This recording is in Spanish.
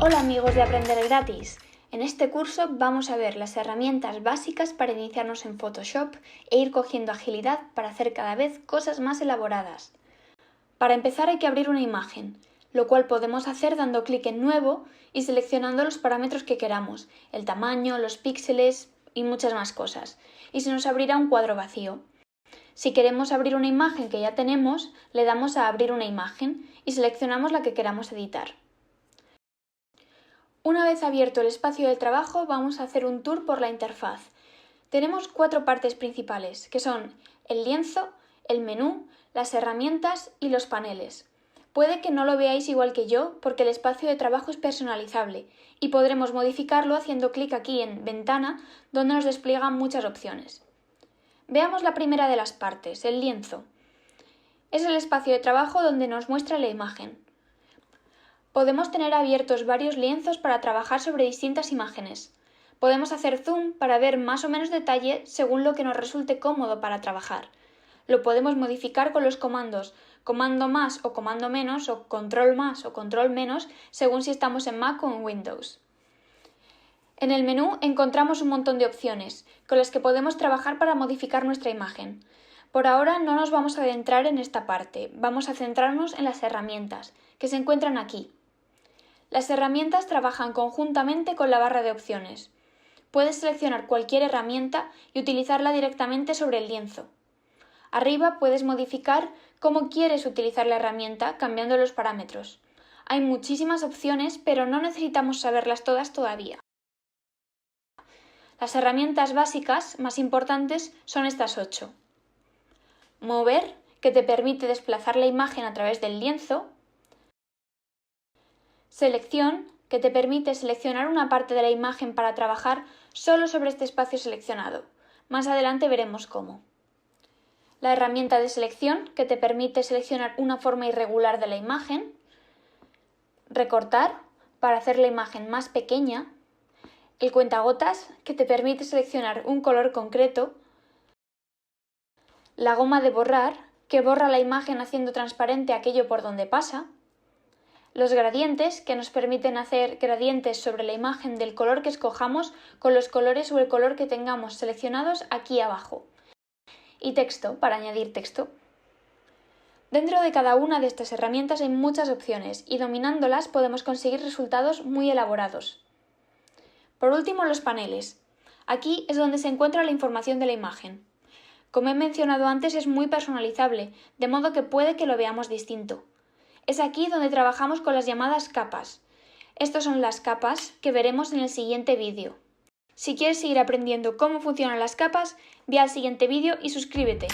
Hola amigos de Aprender Gratis. En este curso vamos a ver las herramientas básicas para iniciarnos en Photoshop e ir cogiendo agilidad para hacer cada vez cosas más elaboradas. Para empezar hay que abrir una imagen, lo cual podemos hacer dando clic en Nuevo y seleccionando los parámetros que queramos, el tamaño, los píxeles y muchas más cosas, y se nos abrirá un cuadro vacío. Si queremos abrir una imagen que ya tenemos, le damos a Abrir una imagen y seleccionamos la que queramos editar. Una vez abierto el espacio de trabajo, vamos a hacer un tour por la interfaz. Tenemos 4 partes principales, que son el lienzo, el menú, las herramientas y los paneles. Puede que no lo veáis igual que yo, porque el espacio de trabajo es personalizable y podremos modificarlo haciendo clic aquí en Ventana, donde nos despliegan muchas opciones. Veamos la primera de las partes, el lienzo. Es el espacio de trabajo donde nos muestra la imagen. Podemos tener abiertos varios lienzos para trabajar sobre distintas imágenes. Podemos hacer zoom para ver más o menos detalle según lo que nos resulte cómodo para trabajar. Lo podemos modificar con los comandos comando más o comando menos o control más o control menos según si estamos en Mac o en Windows. En el menú encontramos un montón de opciones con las que podemos trabajar para modificar nuestra imagen. Por ahora no nos vamos a adentrar en esta parte, vamos a centrarnos en las herramientas, que se encuentran aquí. Las herramientas trabajan conjuntamente con la barra de opciones. Puedes seleccionar cualquier herramienta y utilizarla directamente sobre el lienzo. Arriba puedes modificar cómo quieres utilizar la herramienta cambiando los parámetros. Hay muchísimas opciones, pero no necesitamos saberlas todas todavía. Las herramientas básicas más importantes son estas 8. Mover, que te permite desplazar la imagen a través del lienzo. Selección, que te permite seleccionar una parte de la imagen para trabajar solo sobre este espacio seleccionado. Más adelante veremos cómo. La herramienta de selección, que te permite seleccionar una forma irregular de la imagen. Recortar, para hacer la imagen más pequeña. El cuentagotas, que te permite seleccionar un color concreto. La goma de borrar, que borra la imagen haciendo transparente aquello por donde pasa. Los gradientes, que nos permiten hacer gradientes sobre la imagen del color que escojamos con los colores o el color que tengamos seleccionados aquí abajo. Y texto, para añadir texto. Dentro de cada una de estas herramientas hay muchas opciones y dominándolas podemos conseguir resultados muy elaborados. Por último, los paneles. Aquí es donde se encuentra la información de la imagen. Como he mencionado antes, es muy personalizable, de modo que puede que lo veamos distinto. Es aquí donde trabajamos con las llamadas capas. Estas son las capas que veremos en el siguiente vídeo. Si quieres seguir aprendiendo cómo funcionan las capas, ve al siguiente vídeo y suscríbete.